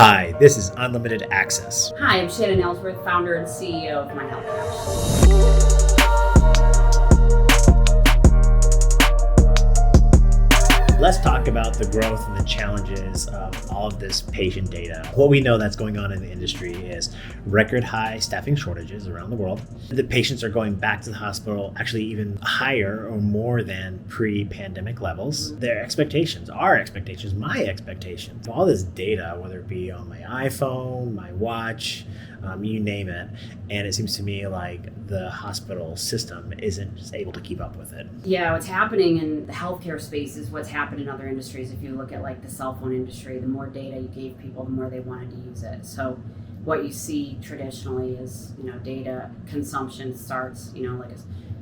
Hi, this is Unlimited Access. Hi, I'm Shannon Ellsworth, founder and CEO of MyHealthHatch. Let's talk about the growth and the challenges of all of this patient data. What we know that's going on in the industry is record high staffing shortages around the world. The patients are going back to the hospital actually even higher or more than pre-pandemic levels. Their expectations, our expectations, my expectations, all this data, whether it be on my iPhone, my watch, you name it. And it seems to me like the hospital system isn't just able to keep up with it. Yeah, what's happening in the healthcare space is what's happened in other industries. If you look at like the cell phone industry, the more data you gave people, the more they wanted to use it. So what you see traditionally is, data consumption starts, like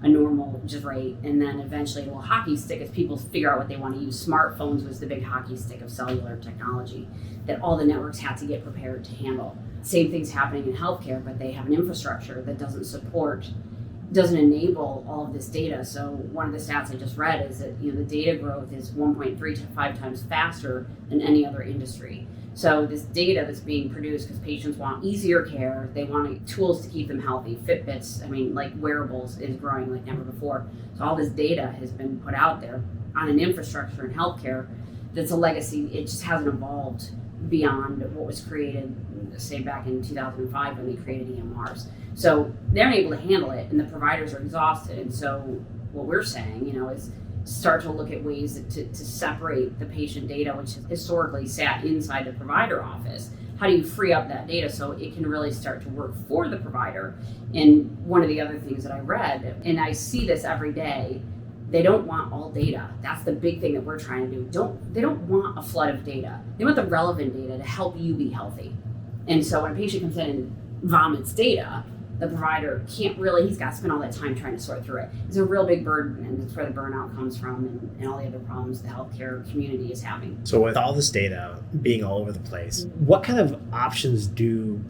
a normal just rate, and then eventually it will hockey stick as people figure out what they want to use. Smartphones was the big hockey stick of cellular technology that all the networks had to get prepared to handle. Same thing's happening in healthcare, but they have an infrastructure that doesn't enable all of this data. So one of the stats I just read is that the data growth is 1.3 to 5 times faster than any other industry. So this data that's being produced because patients want easier care, they want tools to keep them healthy. Fitbits, like wearables is growing like never before. So all this data has been put out there on an infrastructure in healthcare that's a legacy. It just hasn't evolved beyond what was created, say back in 2005 when they created EMRs. So they're unable to handle it, and the providers are exhausted. And so what we're saying, is start to look at ways to separate the patient data, which has historically sat inside the provider office. How do you free up that data so it can really start to work for the provider? And one of the other things that I read, and I see this every day, they don't want all data. That's the big thing that we're trying to do. They don't want a flood of data. They want the relevant data to help you be healthy. And so when a patient comes in and vomits data, the provider can't really, he's got to spend all that time trying to sort through it. It's a real big burden, and that's where the burnout comes from and all the other problems the healthcare community is having. So with all this data being all over the place, what kind of options do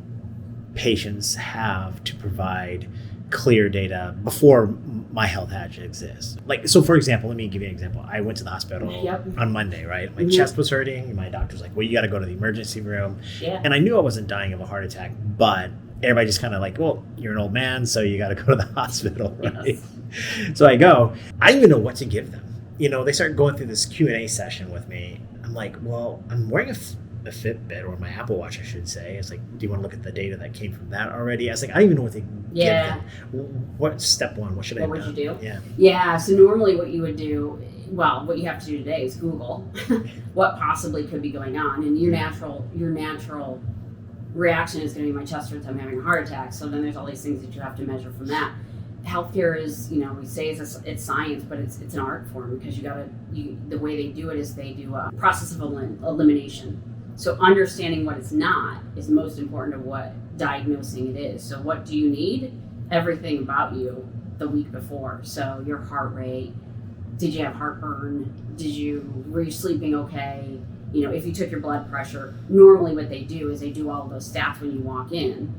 patients have to provide clear data before MyHealthHatch exists? So for example, let me give you an example. I went to the hospital on Monday, right? My chest was hurting. My doctor's like, well, you got to go to the emergency room. Yeah. And I knew I wasn't dying of a heart attack, but everybody just kind of like, well, you're an old man, so you got to go to the hospital, right? Yes. So I go. I didn't even know what to give them. They start going through this Q&A session with me. I'm like, well, I'm wearing a Fitbit, or my Apple Watch, I should say. It's like, do you want to look at the data that came from that already? I was like, I don't even know what to give them. What's step one? What should I do? What would you do? Yeah. So normally what you would do, what you have to do today is Google what possibly could be going on. And your natural reaction is going to be, my chest hurts, I'm having a heart attack. So then there's all these things that you have to measure from that. Healthcare is, we say it's science, but it's an art form, because the way they do it is they do a process of elimination. So understanding what it's not is most important of what diagnosing it is. So what do you need? Everything about you the week before. So your heart rate, did you have heartburn? Were you sleeping okay? If you took your blood pressure, normally what they do is they do all of those stats when you walk in,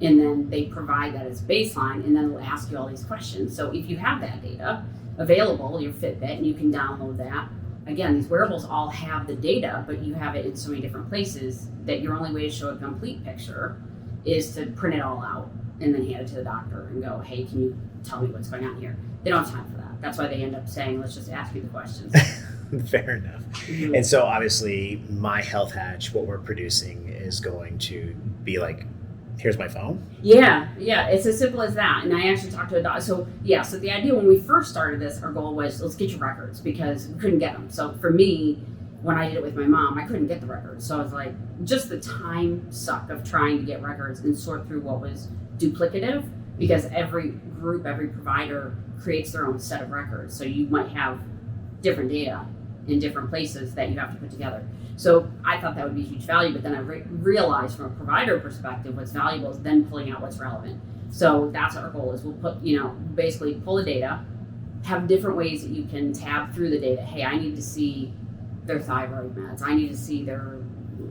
and then they provide that as baseline, and then they'll ask you all these questions. So if you have that data available, your Fitbit, and you can download that. Again, these wearables all have the data, but you have it in so many different places that your only way to show a complete picture is to print it all out and then hand it to the doctor and go, hey, can you tell me what's going on here? They don't have time for that. That's why they end up saying, let's just ask you the questions. Fair enough. Mm-hmm. And so obviously MyHealthHatch, what we're producing is going to be like, here's my phone? Yeah, it's as simple as that. And I actually talked to a doctor. So the idea when we first started this, our goal was, let's get your records, because we couldn't get them. So for me, when I did it with my mom, I couldn't get the records. So I was like, just the time suck of trying to get records and sort through what was duplicative, because every group, every provider creates their own set of records. So you might have different data in different places that you have to put together. So I thought that would be huge value, but then I realized from a provider perspective, what's valuable is then pulling out what's relevant. So that's our goal is we'll put, basically pull the data, have different ways that you can tab through the data. Hey, I need to see their thyroid meds. I need to see their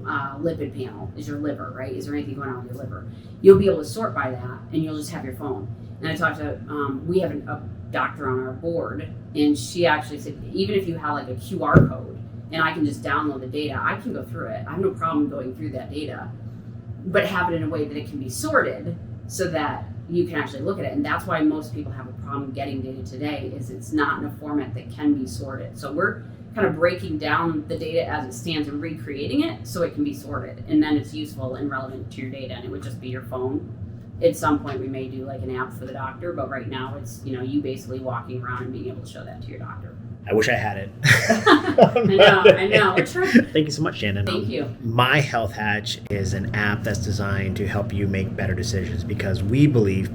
lipid panel. Is your liver, right? Is there anything going on with your liver? You'll be able to sort by that, and you'll just have your phone. And I talked to, we have a doctor on our board, and she actually said, even if you have like a QR code, and I can just download the data, I can go through it. I have no problem going through that data, but have it in a way that it can be sorted so that you can actually look at it. And that's why most people have a problem getting data today, is it's not in a format that can be sorted. So we're kind of breaking down the data as it stands and recreating it so it can be sorted, and then it's useful and relevant to your data. And it would just be your phone. At some point we may do like an app for the doctor, but right now it's, you basically walking around and being able to show that to your doctor. I wish I had it. I know. We're trying. Thank you so much, Shannon. Thank you. MyHealthHatch is an app that's designed to help you make better decisions, because we believe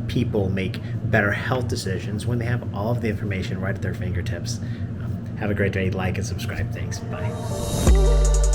people make better health decisions when they have all of the information right at their fingertips. Have a great day. Like and subscribe. Thanks. Bye.